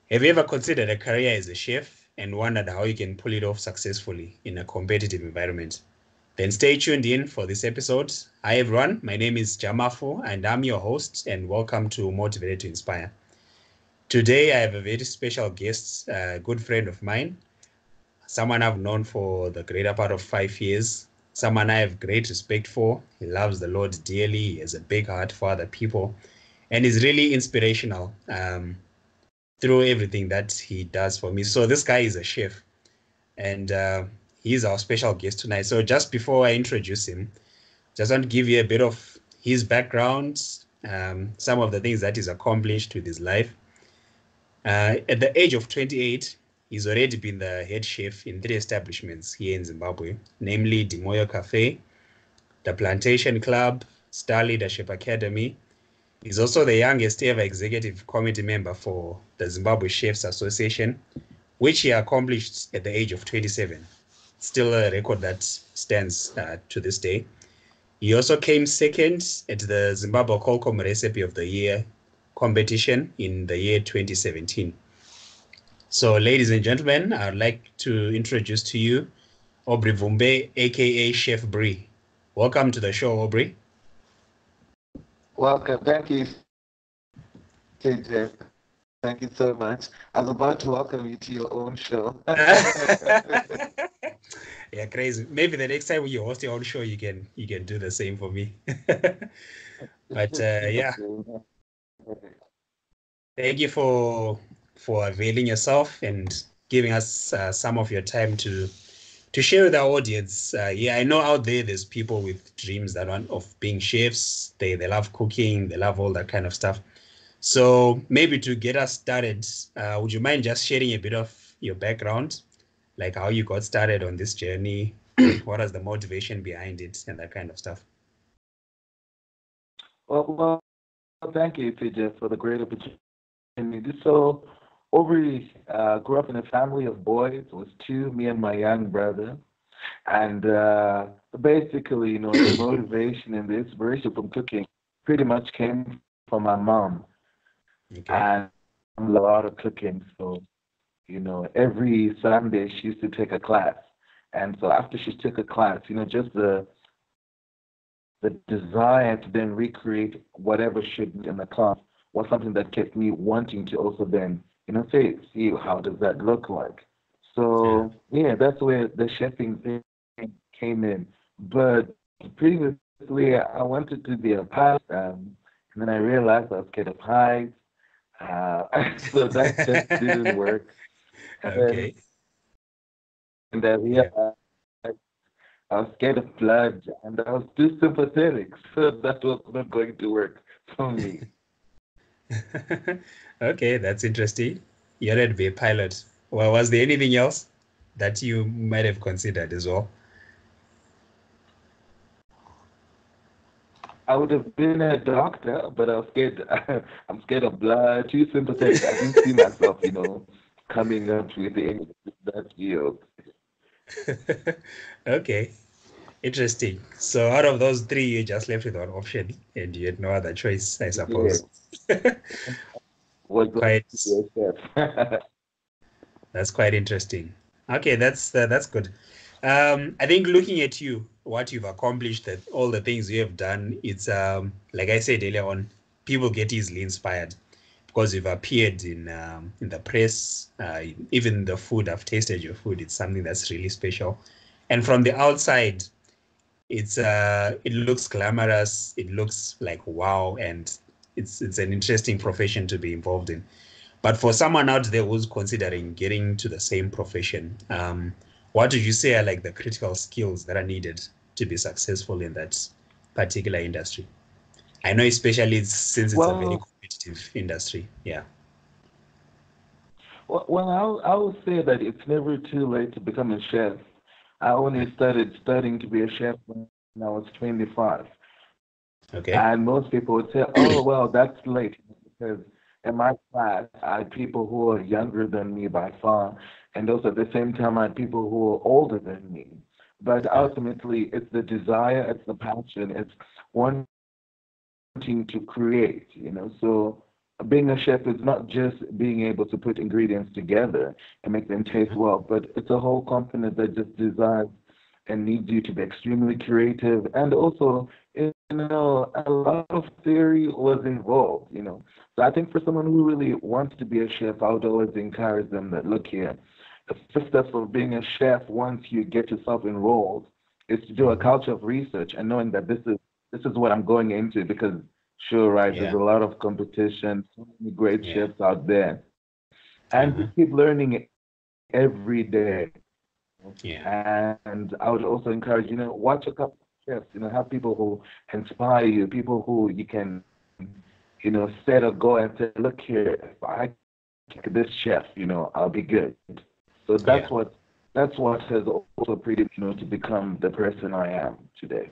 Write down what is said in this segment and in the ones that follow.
Have you ever considered a career as a chef and wondered how you can pull it off successfully in a competitive environment? Then stay tuned in for this episode. Hi everyone, my name is Jamafu and I'm your host, and welcome to Motivated to Inspire. Today I have a very special guest, a good friend of mine, someone I've known for the greater part of 5 years, someone I have great respect for. He loves the Lord dearly, he has a big heart for other people, and is really inspirational through everything that he does for me. So this guy is a chef, and he's our special guest tonight. So just before I introduce him, just want to give you a bit of his background, some of the things that he's accomplished with his life. At the age of 28, he's already been the head chef in 3 establishments here in Zimbabwe, namely Dimoyo Cafe, the Plantation Club, Star Leadership Academy. He's also the youngest ever executive committee member for the Zimbabwe Chefs Association, which he accomplished at the age of 27. Still a record that stands to this day. He also came second at the Zimbabwe Qualcomm Recipe of the Year competition in the year 2017. So, ladies and gentlemen, I'd like to introduce to you Aubrey Bvumbe, aka Chefbrey. Welcome to the show, Aubrey. Welcome. Thank you, TJ. Thank you so much. I was about to welcome you to your own show. Yeah, crazy. Maybe the next time you host your own show, you can do the same for me. But yeah, thank you for availing yourself and giving us some of your time to share with our audience. Yeah, I know out there's people with dreams that want of being chefs. They love cooking, they love all that kind of stuff. So maybe to get us started, would you mind just sharing a bit of your background, like how you got started on this journey? What was the motivation behind it and that kind of stuff? Well, thank you, TJ, for the great opportunity. So, Aubrey grew up in a family of boys. It was two, me and my young brother. And basically, the motivation and the inspiration from cooking pretty much came from my mom. Okay. And a lot of cooking. So, every Sunday she used to take a class. And so after she took a class, just the desire to then recreate whatever should be in the class was something that kept me wanting to also then, see how does that look like. Yeah. So yeah, that's where the chefing thing came in. But previously, I wanted to be a pilot, and then I realized I was scared of heights, uh, so that just didn't work. And then Okay. and I Yeah. realized I was scared of blood, and I was too sympathetic, so that was not going to work for me. Okay, that's interesting. You wanted to be a pilot. Well, was there anything else that you might have considered as well? I would have been a doctor, but I was scared. I'm scared of blood. Too sympathetic. I didn't see myself, coming up with any that field. Okay, interesting. So out of those three, you just left with one option and you had no other choice, I Yeah, suppose. was going Quite, to be a chef. that's quite interesting. Okay, that's good. I think looking at you, what you've accomplished, that all the things you have done, it's like I said earlier on, people get easily inspired because you've appeared in the press, even the food. I've tasted your food. It's something that's really special, and from the outside, it looks glamorous. It looks like wow, and it's an interesting profession to be involved in. But for someone out there who's considering getting to the same profession, what would you say are like the critical skills that are needed to be successful in that particular industry? I know, especially since it's a very Well, competitive industry. Yeah. I would say that it's never too late to become a chef. I only started studying to be a chef when I was 25. Okay. And most people would say, oh, well, that's late because in my class, I had people who are younger than me by far. And also at the same time, I had people who are older than me. But Yeah. ultimately, it's the desire, it's the passion, it's wanting to create. So being a chef is not just being able to put ingredients together and make them taste well, but it's a whole component that just desires and needs you to be extremely creative. And also, a lot of theory was involved, So I think for someone who really wants to be a chef, I would always encourage them that, look here, the first step of being a chef once you get yourself enrolled is to do a Mm-hmm. culture of research and knowing that this is what I'm going into because sure, right, there's Yeah. a lot of competition, so many great Yeah. chefs out there. And Uh-huh. just keep learning every day. Yeah. And I would also encourage, watch a couple of chefs, have people who inspire you, people who you can, set a goal and say, look here, if I pick this chef, I'll be good. So Yeah. that's what has also to become the person I am today.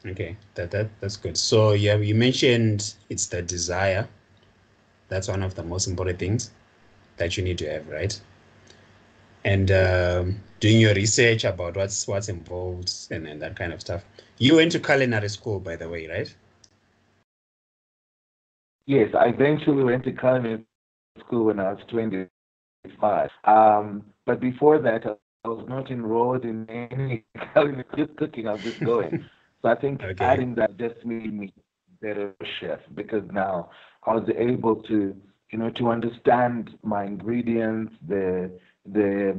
Okay. That's good. So yeah, you mentioned it's the desire. That's one of the most important things that you need to have, right? And doing your research about what's involved and that kind of stuff. You went to culinary school, by the way, right? Yes, I eventually went to culinary school when I was 25. But before that, I was not enrolled in any culinary, just cooking, I was just going. So I think Okay. adding that just made me a better chef because now I was able to understand my ingredients, the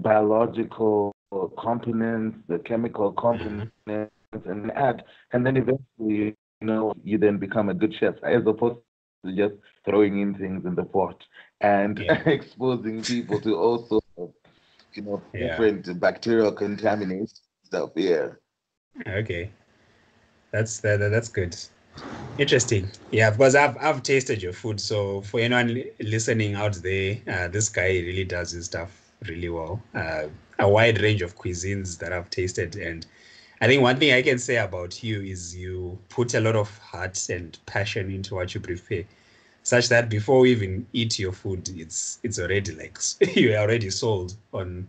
biological components, the chemical Uh-huh. components, and add, and then eventually, you then become a good chef as opposed to just throwing in things in the pot and Yeah. exposing people to all sorts of, Yeah. different bacterial contamination stuff. Yeah. Okay. That's good. Interesting. Yeah, because I've tasted your food. So for anyone listening out there, this guy really does his stuff really well. A wide range of cuisines that I've tasted, and I think one thing I can say about you is you put a lot of heart and passion into what you prepare, such that before we even eat your food, it's already like you're already sold on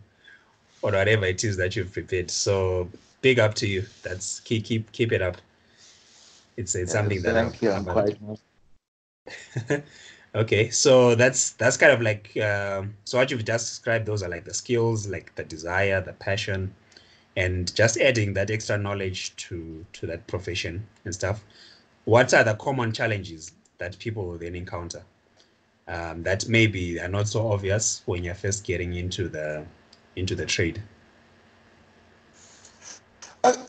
whatever it is that you've prepared. So big up to you. That's keep it up. It's Yes, something that thank you. I'm I've quite. okay, so that's kind of like so what you've just described, those are like the skills, like the desire, the passion, and just adding that extra knowledge to that profession and stuff. What are the common challenges that people will then encounter that maybe are not so obvious when you're first getting into the trade?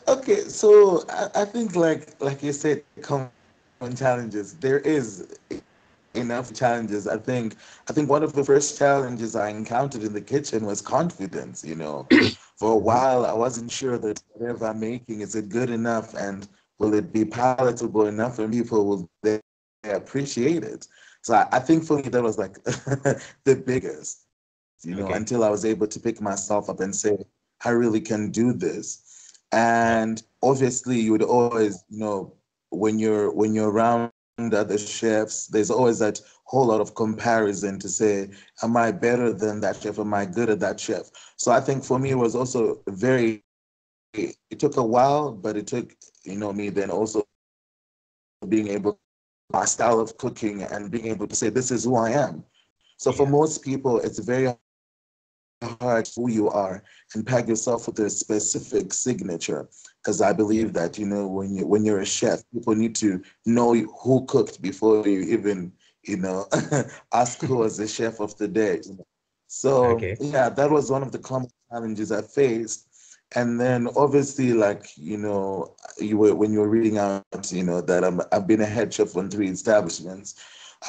Okay, so I think like you said, common challenges. There is enough challenges. I think one of the first challenges I encountered in the kitchen was confidence. For a Mhm. while I wasn't sure that whatever I'm making is it good enough and will it be palatable enough and people will they appreciate it. So I think for me that was like the biggest, Okay. until I was able to pick myself up and say, I really can do this. Yeah. And obviously you would always, when you're around other chefs, there's always that whole lot of comparison to say, am I better than that chef? Am I good at that chef? So I think for me it Mhm. was also it took a while, but it took, me then also being able my style of cooking and being able to say, this is who I am. So for Yeah. most people, it's very hard who you are and tag yourself with a specific signature. Because I Yeah. believe that, when you're a chef, people need to know who cooked before you even, ask who was the chef of the day. So Okay. yeah, that was one of the common challenges I faced. And then obviously, like, when you were reading out, that I've been a head chef on 3 establishments.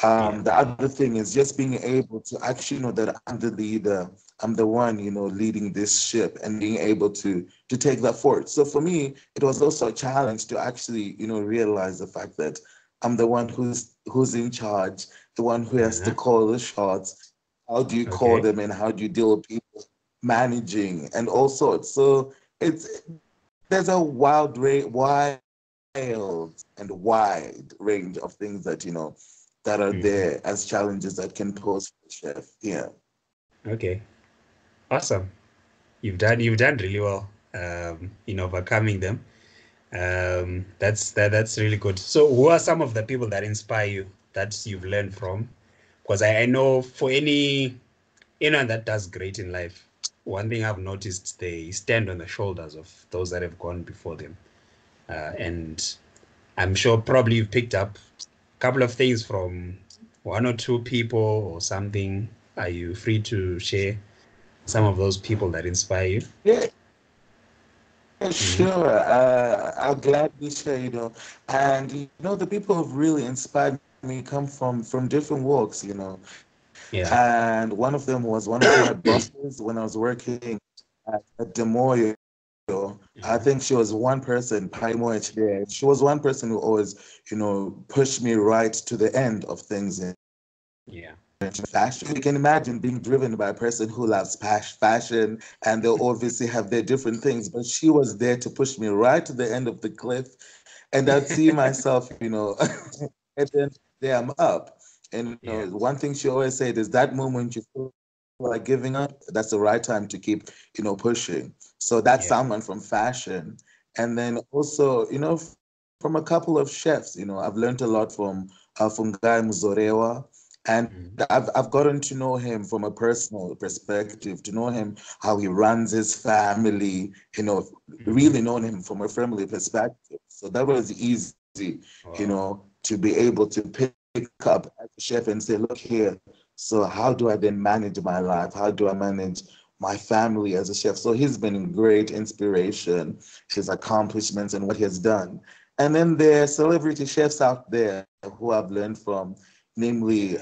Yeah. The other thing is just being able to actually know that I'm the leader, I'm the one, leading this ship and being able to take that forward. So for me, it was also a challenge to actually, realize the fact that I'm the one who's in charge, the one who has to Uh-huh. call the shots. How do you call Okay. them and how do you deal with people managing and all sorts? So there's a wild and wide range of things that that are Mhm. there as challenges that can pose for the chef. Yeah. Okay. Awesome. You've done really well in overcoming them. That's really good. So who are some of the people that inspire you that you've learned from? Because I know for anyone that does great in life, one thing I've noticed, they stand on the shoulders of those that have gone before them. And I'm sure probably you've picked up a couple of things from one or two people or something. Are you free to share some of those people that inspire you? Yeah, Hmm. sure. I'll gladly share, and the people who've really inspired me come from different walks, Yeah. and one of them was one of my bosses when I was working at Demoyo. I Mhm. think she was one person, Paimo HDA. She was one person who always, pushed me right to the end of things in Yeah. fashion. You can imagine being driven by a person who loves fashion, and they'll obviously have their different things, but she was there to push me right to the end of the cliff. And I'd see myself, and then there I'm up. And Yeah. one thing she always said is that moment you feel like giving up, that's the right time to keep, pushing. So that's Yeah. someone from fashion. And then also, from a couple of chefs, I've learned a lot from Guy Muzorewa. And Mhm. I've gotten to know him from a personal perspective, to know him, how he runs his family, Mhm. really known him from a family perspective. So that was easy, Wow. to be able to pick up as a chef and say, look here, so how do I then manage my life? How do I manage my family as a chef? So he's been a great inspiration, his accomplishments and what he has done. And then there are celebrity chefs out there who I've learned from, namely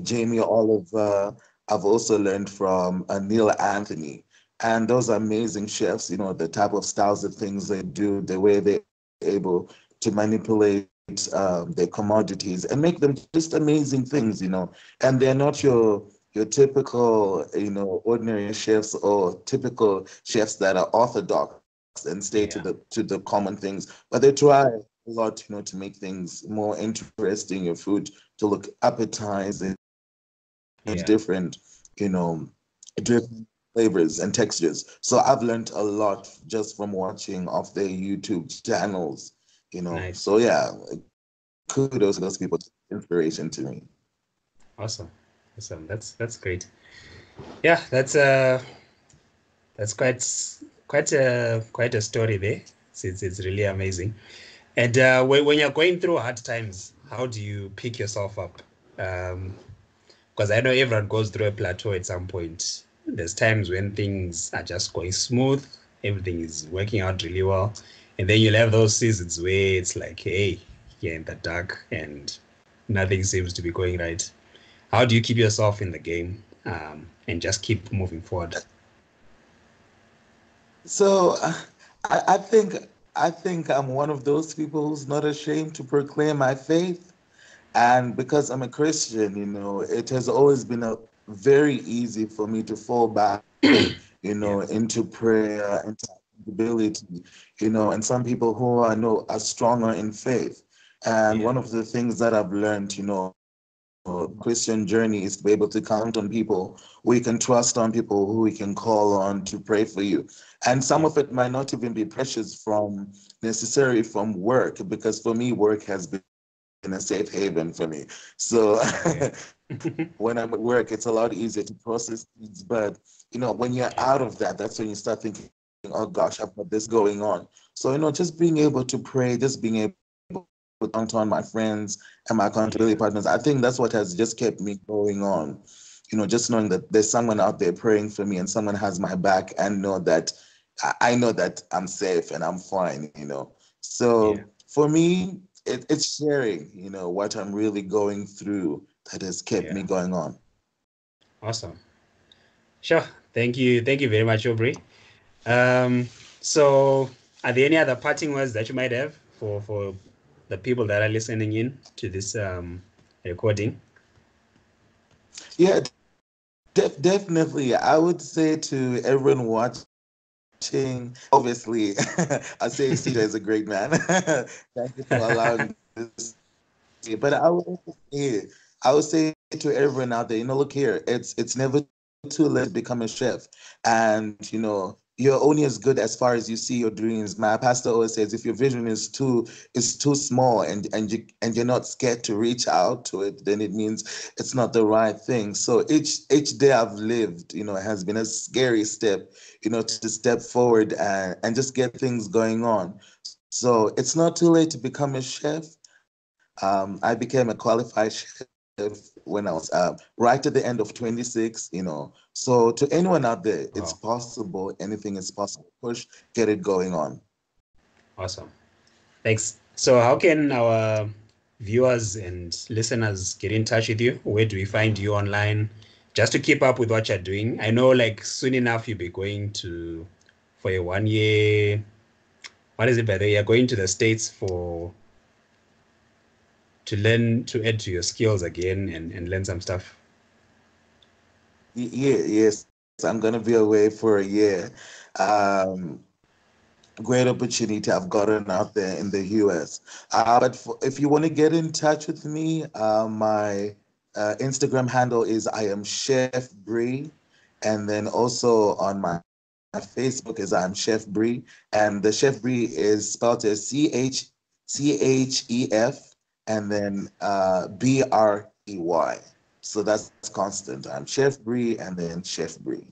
Jamie Oliver. I've also learned from Neil Anthony. And those are amazing chefs, the type of styles of things they do, the way they're able to manipulate their commodities and make them just amazing things, And they're not your typical, ordinary chefs or typical chefs that are orthodox and stay to Yeah. the common things, but they try a lot, to make things more interesting, your food to look appetizing and Yeah. different, you know, different flavors and textures. So I've learned a lot just from watching off their YouTube channels, Nice. So yeah, kudos to those people, inspiration to me. Awesome. Awesome. That's great. Yeah, that's quite a story there. It's really amazing. And when you're going through hard times, how do you pick yourself up? Because I know everyone goes through a plateau at some point. There's times when things are just going smooth, everything is working out really well, and then you'll have those seasons where it's like, hey, you're in the dark and nothing seems to be going right. How do you keep yourself in the game, and just keep moving forward? So I think I'm one of those people who's not ashamed to proclaim my faith. And because I'm a Christian, it has always been a very easy for me to fall back, Yeah, into prayer, into accountability, and some people who I know are stronger in faith. And yeah, one of the things that I've learned, Christian journey is to be able to count on people we can trust, on people who we can call on to pray for you. And some yeah, of it might not even be pressures from necessarily from work, because for me, work has been a safe haven for me. So yeah, when I'm at work, it's a lot easier to process things. But when you're yeah, out of that, that's when you start thinking, oh gosh, I've got this going on. So just being able to pray, just being able to count on my friends and my yeah, accountability partners, I think that's what has just kept me going on. Just knowing that there's someone out there praying for me and someone has my back, and know that I know that I'm safe and I'm fine. yeah. So for me, it's sharing, what I'm really going through that has kept me Yeah. going on. Awesome. Sure. Thank you very much, Aubrey. Um, so are there any other parting words that you might have for the people that are listening in to this recording? Yeah, definitely. I would say to everyone watching, obviously, I say CJ is a great man. Thank you for allowing this. But I would say to everyone out there, look here, it's never too late to become a chef. And, you're only as good as far as you see your dreams. My pastor always says, if your vision is too small and you're not scared to reach out to it, then it means it's not the right thing. So each day I've lived, has been a scary step, to step forward and just get things going on. So it's not too late to become a chef. I became a qualified chef when I was right at the end of 26, So to anyone out there, it's Wow. possible. Anything is possible. Push, get it going on. Awesome. Thanks. So how can our viewers and listeners get in touch with you? Where do we find you online? Just to keep up with what you're doing. I know like soon enough you'll be going for a 1 year. What is it by the way? You're going to the States to learn to add to your skills again and learn some stuff. Yes, I'm gonna be away for a year. Um, Great opportunity I've gotten out there in the US. If you want to get in touch with me, my Instagram handle is I am Chefbrey, and then also on my Facebook is I'm Chefbrey, and the Chefbrey is spelled as CHEF and then BREY. So that's constant. I'm Chefbrey and then Chefbrey.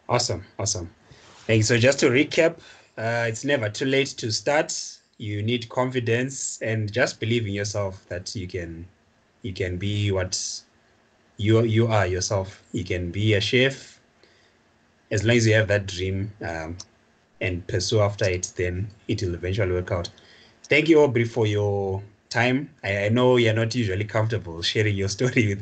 Awesome. Thank you. So just to recap, it's never too late to start. You need confidence and just believe in yourself that you can be what you are yourself. You can be a chef as long as you have that dream and pursue after it, then it will eventually work out. Thank you, Aubrey, for your time. I know you're not usually comfortable sharing your story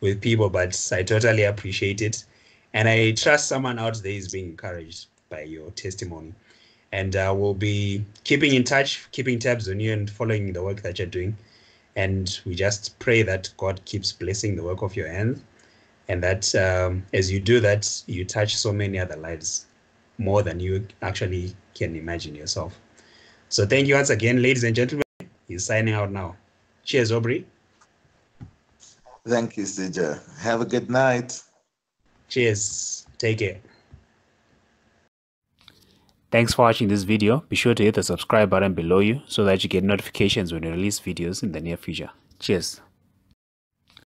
with people, but I totally appreciate it. And I trust someone out there is being encouraged by your testimony. And we'll be keeping in touch, keeping tabs on you and following the work that you're doing. And we just pray that God keeps blessing the work of your hands and that as you do that, you touch so many other lives more than you actually can imagine yourself. So thank you once again, ladies and gentlemen. He's signing out now. Cheers, Aubrey. Thank you, Sija. Have a good night. Cheers. Take care. Thanks for watching this video. Be sure to hit the subscribe button below you so that you get notifications when we release videos in the near future. Cheers.